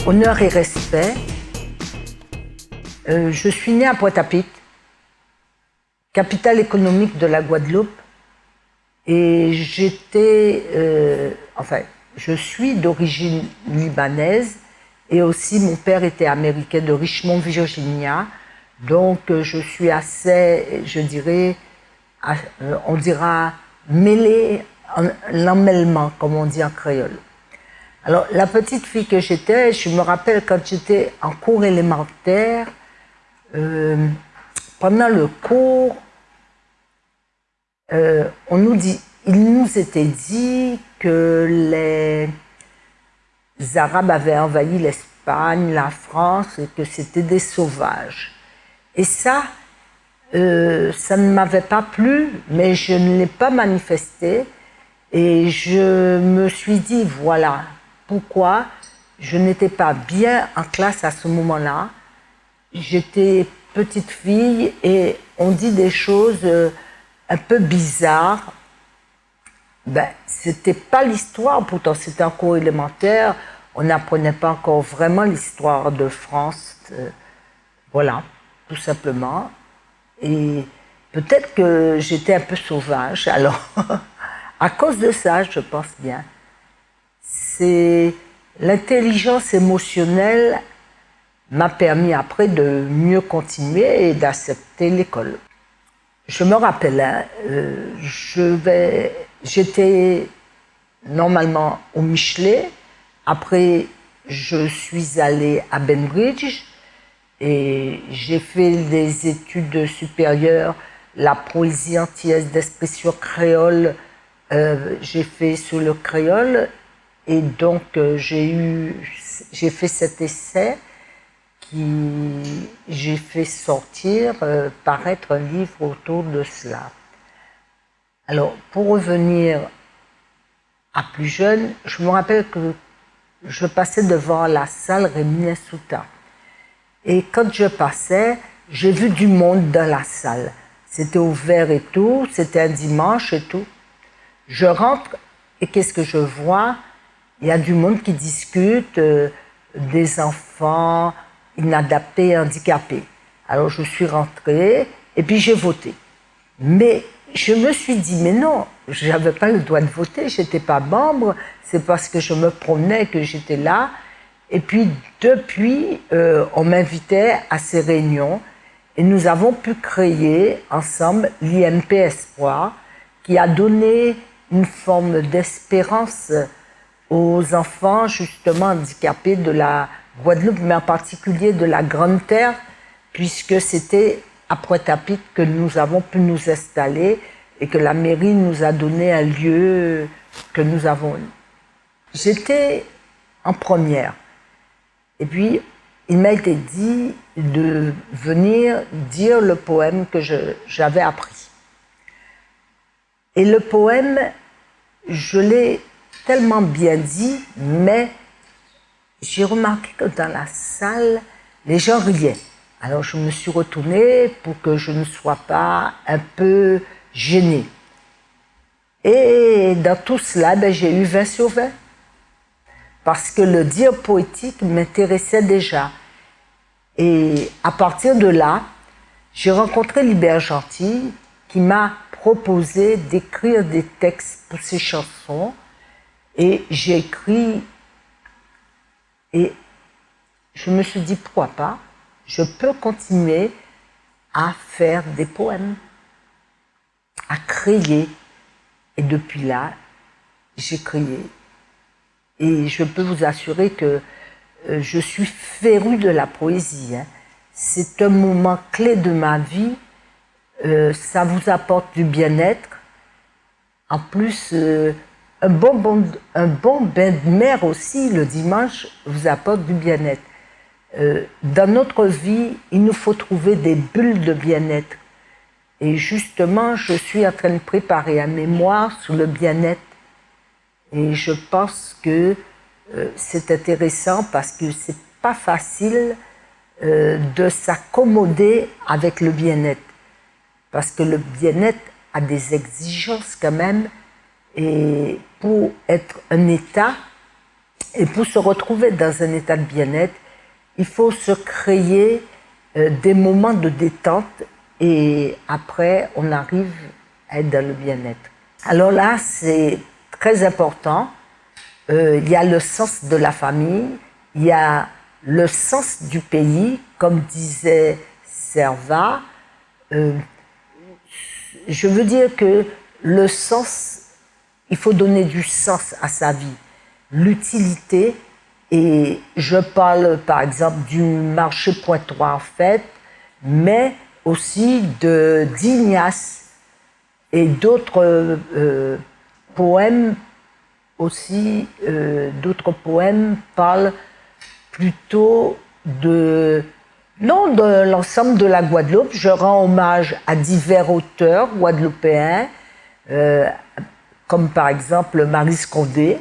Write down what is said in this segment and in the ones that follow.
Honneur et respect. Je suis née à Pointe-à-Pitre, capitale économique de la Guadeloupe, et je suis d'origine libanaise, et aussi mon père était américain de Richmond, Virginia, donc je suis assez, je dirais, on dira mêlée, l'emmêlement, comme on dit en créole. Alors, la petite fille que j'étais, je me rappelle quand j'étais en cours élémentaire, pendant le cours, il nous était dit que les Arabes avaient envahi l'Espagne, la France, et que c'était des sauvages. Et ça ne m'avait pas plu, mais je ne l'ai pas manifesté. Et je me suis dit, voilà, pourquoi je n'étais pas bien en classe à ce moment-là. J'étais petite fille et on dit des choses un peu bizarres. Ben, c'était pas l'histoire, pourtant c'était en cours élémentaire, on n'apprenait pas encore vraiment l'histoire de France. Voilà, tout simplement. Et peut-être que j'étais un peu sauvage, alors à cause de ça, je pense bien. C'est l'intelligence émotionnelle m'a permis après de mieux continuer et d'accepter l'école. Je me rappelle, hein, j'étais normalement au Michelet, après je suis allée à Bainbridge et j'ai fait des études supérieures, la poésie antillaise d'expression créole, j'ai fait sur le créole et donc j'ai fait cet essai j'ai fait sortir, paraître un livre autour de cela. Alors, pour revenir à plus jeune, je me rappelle que je passais devant la salle Rémy Souta. Et quand je passais, j'ai vu du monde dans la salle. C'était ouvert et tout, c'était un dimanche et tout. Je rentre et qu'est-ce que je vois? Il y a du monde qui discute, des enfants inadaptés, handicapés. Alors je suis rentrée et puis j'ai voté. Mais je me suis dit, mais non, je n'avais pas le droit de voter, je n'étais pas membre, c'est parce que je me promenais que j'étais là. Et puis depuis, on m'invitait à ces réunions et nous avons pu créer ensemble l'IMP Espoir qui a donné une forme d'espérance aux enfants justement handicapés de la Guadeloupe, mais en particulier de la Grande Terre, puisque c'était à Pointe-à-Pitre que nous avons pu nous installer et que la mairie nous a donné un lieu que nous avons eu. J'étais en première et puis il m'a été dit de venir dire le poème que j'avais appris. Et le poème, je l'ai tellement bien dit, mais j'ai remarqué que dans la salle, les gens riaient. Alors je me suis retournée pour que je ne sois pas un peu gênée. Et dans tout cela, j'ai eu 20 sur 20. Parce que le dire poétique m'intéressait déjà. Et à partir de là, j'ai rencontré Libert Gentil qui m'a proposé d'écrire des textes pour ses chansons. Et j'ai écrit, et je me suis dit, pourquoi pas, je peux continuer à faire des poèmes, à créer. Et depuis là, j'ai créé. Et je peux vous assurer que je suis férue de la poésie. Hein. C'est un moment clé de ma vie. Ça vous apporte du bien-être. En plus, un bon bain de mer aussi, le dimanche, vous apporte du bien-être. Dans notre vie, il nous faut trouver des bulles de bien-être. Et justement, je suis en train de préparer un mémoire sur le bien-être. Et je pense que c'est intéressant parce que c'est pas facile de s'accommoder avec le bien-être. Parce que le bien-être a des exigences quand même. Et pour être un état, Et pour se retrouver dans un état de bien-être, il faut se créer des moments de détente et après, on arrive à être dans le bien-être. Alors là, c'est très important. Il y a le sens de la famille, il y a le sens du pays, comme disait Servat. Je veux dire que le sens, il faut donner du sens à sa vie, l'utilité. Et je parle par exemple du marché Pointoir en fait, mais aussi d'Ignace et d'autres poèmes aussi. D'autres poèmes parlent plutôt de l'ensemble de la Guadeloupe. Je rends hommage à divers auteurs guadeloupéens, comme par exemple Maryse Condé.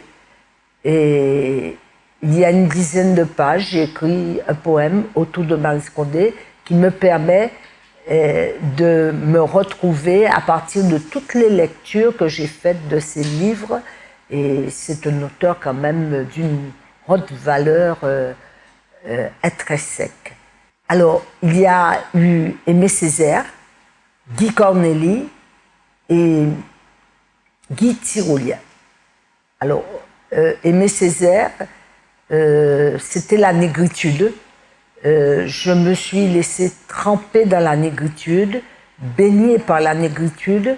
Et il y a une dizaine de pages, j'ai écrit un poème autour de Maryse Condé qui me permet de me retrouver à partir de toutes les lectures que j'ai faites de ses livres. Et c'est un auteur quand même d'une haute valeur intrinsèque. Alors, il y a eu Aimé Césaire, Guy Cornely et Guy Tyrolien. Alors, Aimé Césaire, c'était la négritude. Je me suis laissée tremper dans la négritude, baignée par la négritude.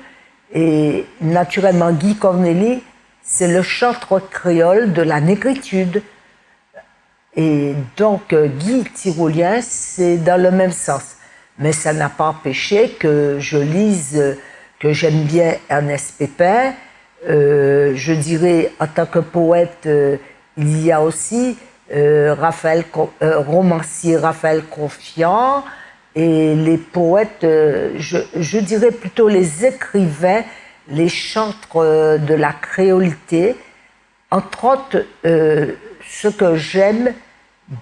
Et naturellement, Guy Cornely, c'est le chantre créole de la négritude. Et donc, Guy Tyrolien, c'est dans le même sens. Mais ça n'a pas empêché que je lise, que j'aime bien Ernest Pépin. Je dirais, en tant que poète, il y a aussi romancier Raphaël Confiant et les poètes, je dirais plutôt les écrivains, les chantres de la créolité. Entre autres, ce que j'aime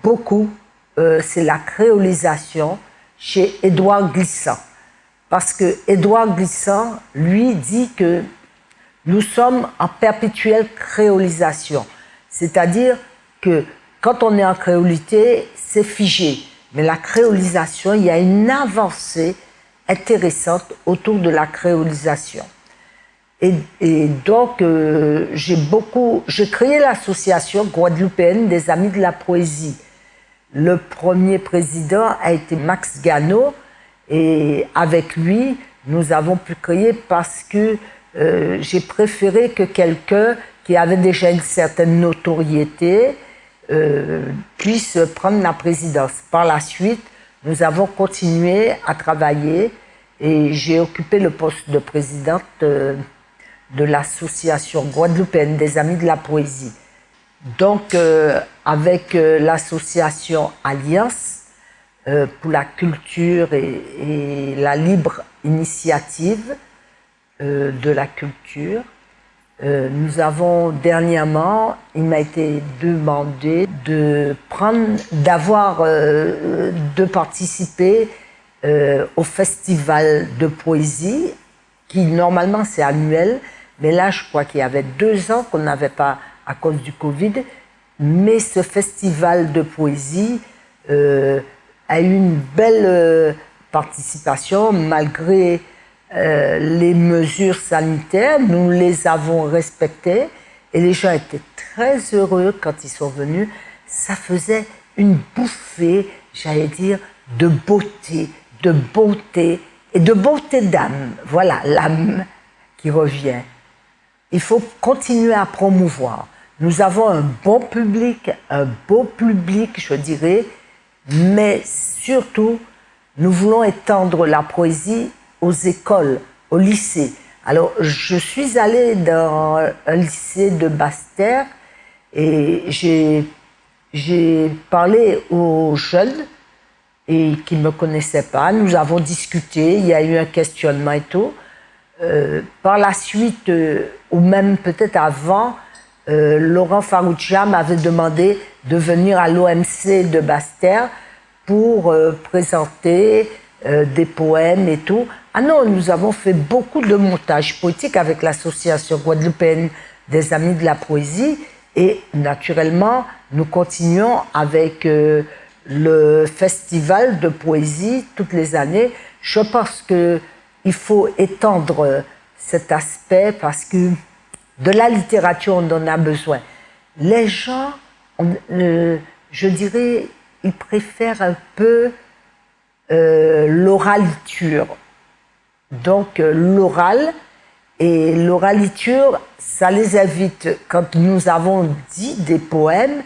beaucoup, c'est la créolisation chez Édouard Glissant. Parce que Édouard Glissant, lui, dit que nous sommes en perpétuelle créolisation. C'est-à-dire que quand on est en créolité, c'est figé. Mais la créolisation, il y a une avancée intéressante autour de la créolisation. Et donc, j'ai créé l'association guadeloupéenne des Amis de la Poésie. Le premier président a été Max Gano, et avec lui, nous avons pu créer parce que j'ai préféré que quelqu'un qui avait déjà une certaine notoriété puisse prendre la présidence. Par la suite, nous avons continué à travailler et j'ai occupé le poste de présidente de l'association guadeloupéenne des Amis de la Poésie. Donc, avec l'association Alliance pour la culture et la libre initiative de la culture, nous avons dernièrement, il m'a été demandé de participer au festival de poésie, qui normalement c'est annuel, mais là je crois qu'il y avait 2 ans qu'on n'avait pas à cause du Covid, mais ce festival de poésie a eu une belle participation malgré les mesures sanitaires. Nous les avons respectées et les gens étaient très heureux quand ils sont venus. Ça faisait une bouffée, j'allais dire, de beauté et de beauté d'âme. Voilà, l'âme qui revient. Il faut continuer à promouvoir. Nous avons un bon public, un beau public, je dirais, mais surtout, nous voulons étendre la poésie aux écoles, au lycée. Alors, je suis allée dans un lycée de Basse-Terre et j'ai parlé aux jeunes et qui ne me connaissaient pas. Nous avons discuté, il y a eu un questionnement et tout. Par la suite, ou même peut-être avant, Laurent Faroucha m'avait demandé de venir à l'OMC de Basse-Terre pour présenter des poèmes et tout. Ah non, nous avons fait beaucoup de montages poétiques avec l'association guadeloupéenne des Amis de la Poésie Et naturellement, nous continuons avec le festival de poésie toutes les années. Je pense qu'il faut étendre cet aspect parce que de la littérature, on en a besoin. Les gens, je dirais, ils préfèrent un peu l'oraliture. Donc l'oral et l'oraliture, ça les invite. Quand nous avons dit des poèmes,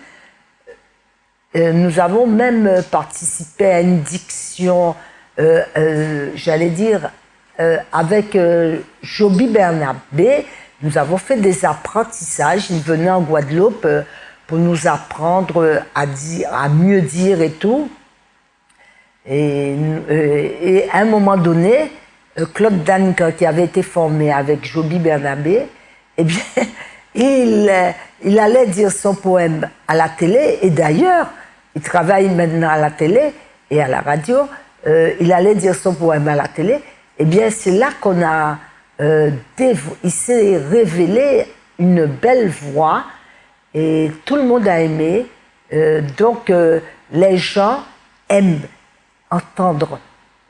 nous avons même participé à une diction, j'allais dire, avec Joby Bernabé. Nous avons fait des apprentissages. Il venait en Guadeloupe pour nous apprendre à mieux dire et tout. Et à un moment donné, Claude Danica, qui avait été formé avec Joby Bernabé, eh bien, il allait dire son poème à la télé, et d'ailleurs, il travaille maintenant à la télé et à la radio, il allait dire son poème à la télé, eh bien, c'est là qu'on a... il s'est révélé une belle voix, et tout le monde a aimé, donc les gens aiment entendre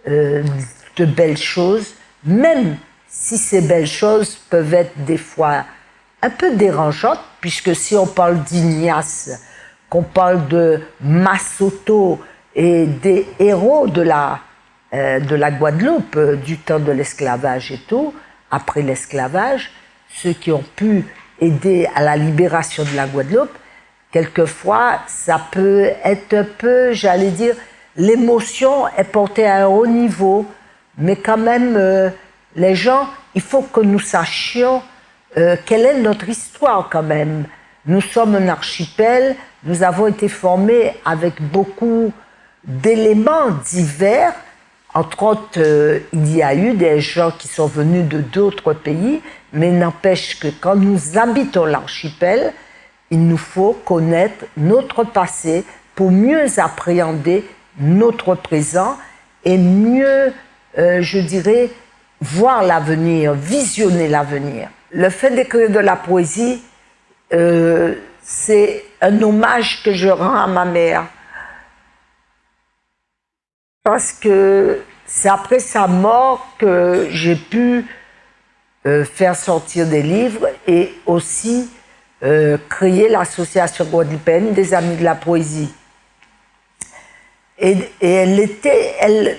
de belles choses, même si ces belles choses peuvent être des fois un peu dérangeantes, puisque si on parle d'Ignace, qu'on parle de Massoto et des héros de la Guadeloupe, du temps de l'esclavage et tout, après l'esclavage, ceux qui ont pu aider à la libération de la Guadeloupe, quelquefois ça peut être un peu, j'allais dire, l'émotion est portée à un haut niveau, mais quand même, les gens, il faut que nous sachions quelle est notre histoire quand même. Nous sommes un archipel, nous avons été formés avec beaucoup d'éléments divers. Entre autres, il y a eu des gens qui sont venus de d'autres pays, mais n'empêche que quand nous habitons l'archipel, il nous faut connaître notre passé pour mieux appréhender notre présent et mieux, je dirais, voir l'avenir, visionner l'avenir. Le fait d'écrire de la poésie, c'est un hommage que je rends à ma mère. Parce que c'est après sa mort que j'ai pu faire sortir des livres et aussi créer l'association guadeloupéenne des Amis de la Poésie. Et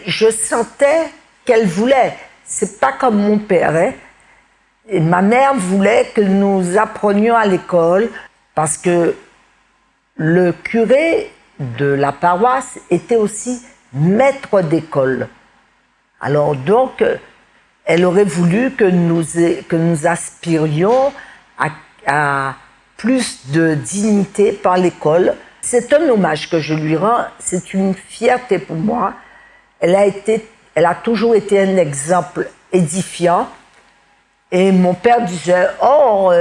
je sentais qu'elle voulait. C'est pas comme mon père, hein. Et ma mère voulait que nous apprenions à l'école parce que le curé de la paroisse était aussi maître d'école. Alors donc, elle aurait voulu que nous aspirions à plus de dignité par l'école. C'est un hommage que je lui rends, c'est une fierté pour moi. Elle a toujours été un exemple édifiant. Et mon père disait, oh,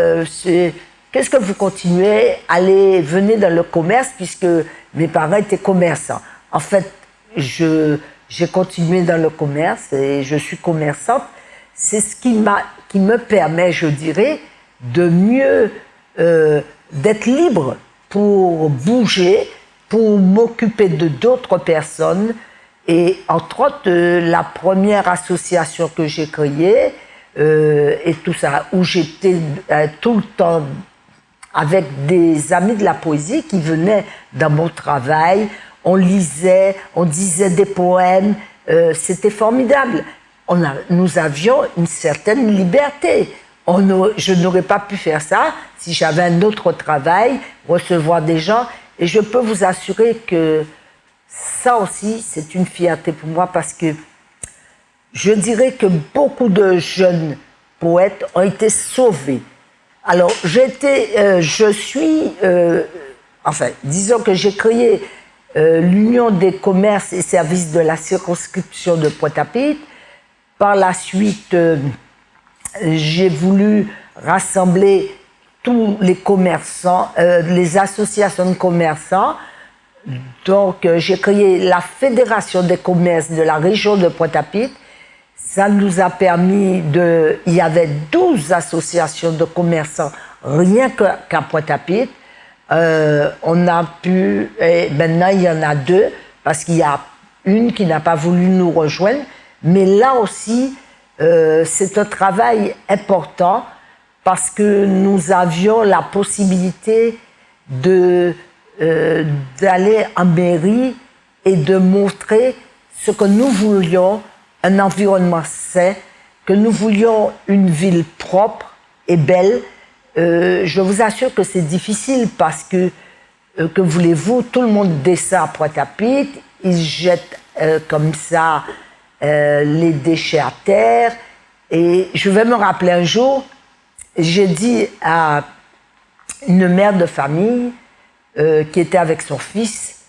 qu'est-ce que vous continuez? Venez dans le commerce, puisque mes parents étaient commerçants. En fait, j'ai continué dans le commerce et je suis commerçante. C'est ce qui me permet, je dirais, de mieux d'être libre pour bouger, pour m'occuper de d'autres personnes. Et entre autres, la première association que j'ai créée, et tout ça, où j'étais tout le temps avec des amis de la poésie qui venaient dans mon travail, on lisait, on disait des poèmes, c'était formidable. Nous avions une certaine liberté. Je n'aurais pas pu faire ça si j'avais un autre travail, recevoir des gens, et je peux vous assurer que ça aussi, c'est une fierté pour moi parce que je dirais que beaucoup de jeunes poètes ont été sauvés. Alors, disons que j'ai créé l'Union des commerces et services de la circonscription de Pointe-à-Pitre. Par la suite, j'ai voulu rassembler tous les commerçants, les associations de commerçants. Donc, j'ai créé la Fédération des commerces de la région de Pointe-à-Pitre. Ça nous a permis il y avait 12 associations de commerçants rien qu'à Pointe-à-Pitre. On a pu, et maintenant il y en a deux, parce qu'il y a une qui n'a pas voulu nous rejoindre, mais là aussi, c'est un travail important parce que nous avions la possibilité d'aller en mairie et de montrer ce que nous voulions, un environnement sain, que nous voulions une ville propre et belle. Je vous assure que c'est difficile parce que voulez-vous, tout le monde descend à Pointe-à-Pitre, ils jettent comme ça les déchets à terre. Et je vais me rappeler un jour, j'ai dit à une mère de famille qui était avec son fils,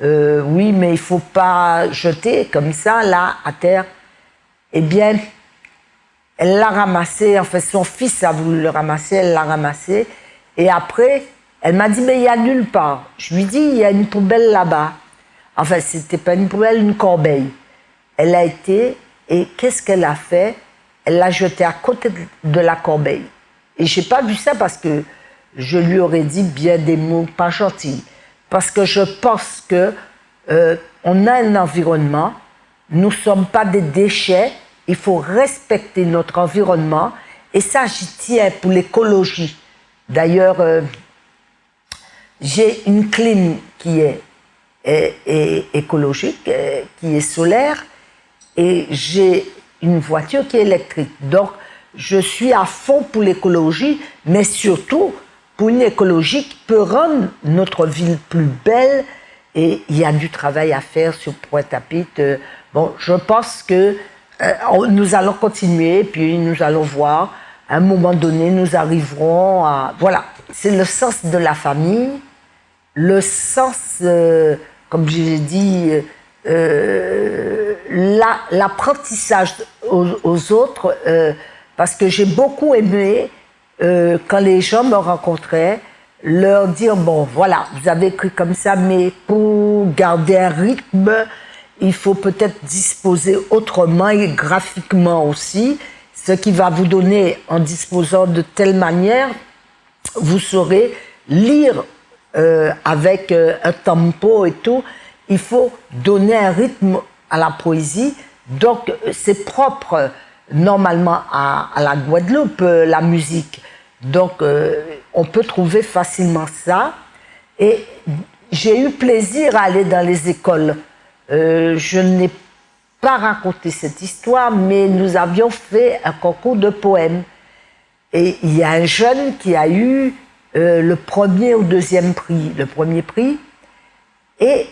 oui, mais il ne faut pas jeter comme ça, là, à terre. Eh bien, elle l'a ramassé, en fait, son fils a voulu le ramasser, elle l'a ramassé. Et après, elle m'a dit, mais il n'y a nulle part. Je lui dis, il y a une poubelle là-bas. Enfin, ce n'était pas une poubelle, une corbeille. Elle a été, et qu'est-ce qu'elle a fait? Elle l'a jeté à côté de la corbeille. Et je n'ai pas vu ça parce que je lui aurais dit bien des mots pas gentils. Parce que je pense que on a un environnement, nous ne sommes pas des déchets, il faut respecter notre environnement. Et ça, j'y tiens pour l'écologie. D'ailleurs, j'ai une clim qui est écologique, qui est solaire, et j'ai une voiture qui est électrique. Donc, je suis à fond pour l'écologie, mais surtout pour une écologie qui peut rendre notre ville plus belle. Et il y a du travail à faire sur Pointe-à-Pitre. Bon, je pense que nous allons continuer, puis nous allons voir. À un moment donné, nous arriverons à... Voilà, c'est le sens de la famille, le sens, comme je l'ai dit, l'apprentissage aux autres, parce que j'ai beaucoup aimé, quand les gens me rencontraient, leur dire, bon, voilà, vous avez écrit comme ça, mais pour garder un rythme, il faut peut-être disposer autrement et graphiquement aussi, ce qui va vous donner, en disposant de telle manière, vous saurez lire avec un tempo et tout. Il faut donner un rythme à la poésie. Donc, c'est propre normalement à la Guadeloupe, la musique. Donc, on peut trouver facilement ça. Et j'ai eu plaisir à aller dans les écoles. Je n'ai pas raconté cette histoire, mais nous avions fait un concours de poèmes. Et il y a un jeune qui a eu le premier ou deuxième prix, le premier prix. Et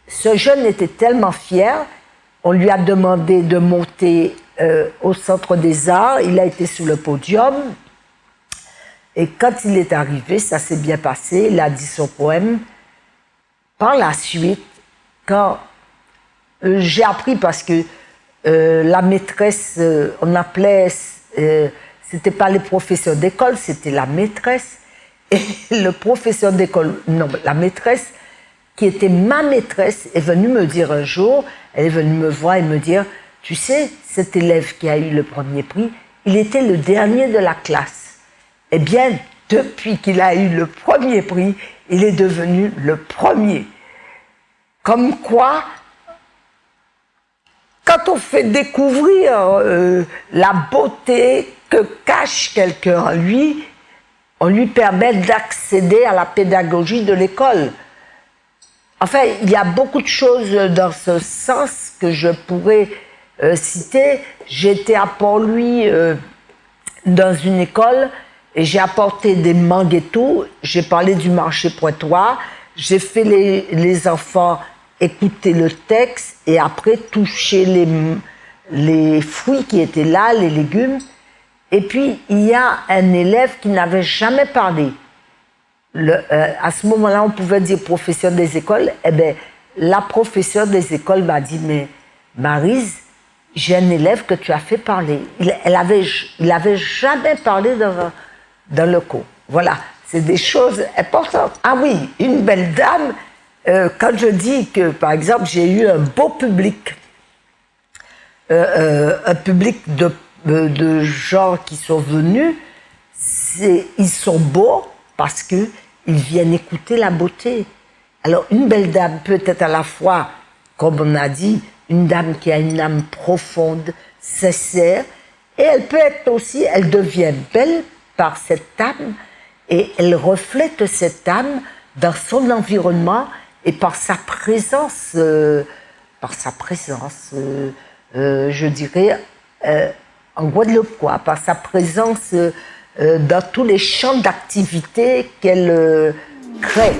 ce jeune était tellement fier, on lui a demandé de monter au Centre des Arts. Il a été sur le podium. Et quand il est arrivé, ça s'est bien passé, il a dit son poème. Par la suite, quand j'ai appris, parce que la maîtresse, on appelait, c'était pas les professeurs d'école, c'était la maîtresse. Et le professeur d'école, non, la maîtresse, qui était ma maîtresse, est venue me dire un jour, elle est venue me voir et me dire, tu sais, cet élève qui a eu le premier prix, il était le dernier de la classe. Eh bien, depuis qu'il a eu le premier prix, il est devenu le premier. Comme quoi, quand on fait découvrir la beauté que cache quelqu'un en lui, on lui permet d'accéder à la pédagogie de l'école. Enfin, il y a beaucoup de choses dans ce sens que je pourrais citer. J'étais à Port-Louis dans une école et j'ai apporté des mangues et tout. J'ai parlé du marché pointois. J'ai fait les enfants écouter le texte et après toucher les fruits qui étaient là, les légumes. Et puis, il y a un élève qui n'avait jamais parlé. À ce moment-là, on pouvait dire professeur des écoles. Eh bien, la professeure des écoles m'a dit, mais Maryse, j'ai un élève que tu as fait parler. Il avait jamais parlé dans le cours. Voilà, c'est des choses importantes. Ah oui, une belle dame, quand je dis que, par exemple, j'ai eu un beau public, un public de gens qui sont venus, ils sont beaux parce que ils viennent écouter la beauté. Alors une belle dame peut être à la fois, comme on a dit, une dame qui a une âme profonde, sincère, et elle peut être aussi, elle devient belle par cette âme, et elle reflète cette âme dans son environnement et par sa présence, je dirais, en Guadeloupe, quoi, par sa présence dans tous les champs d'activité qu'elle crée.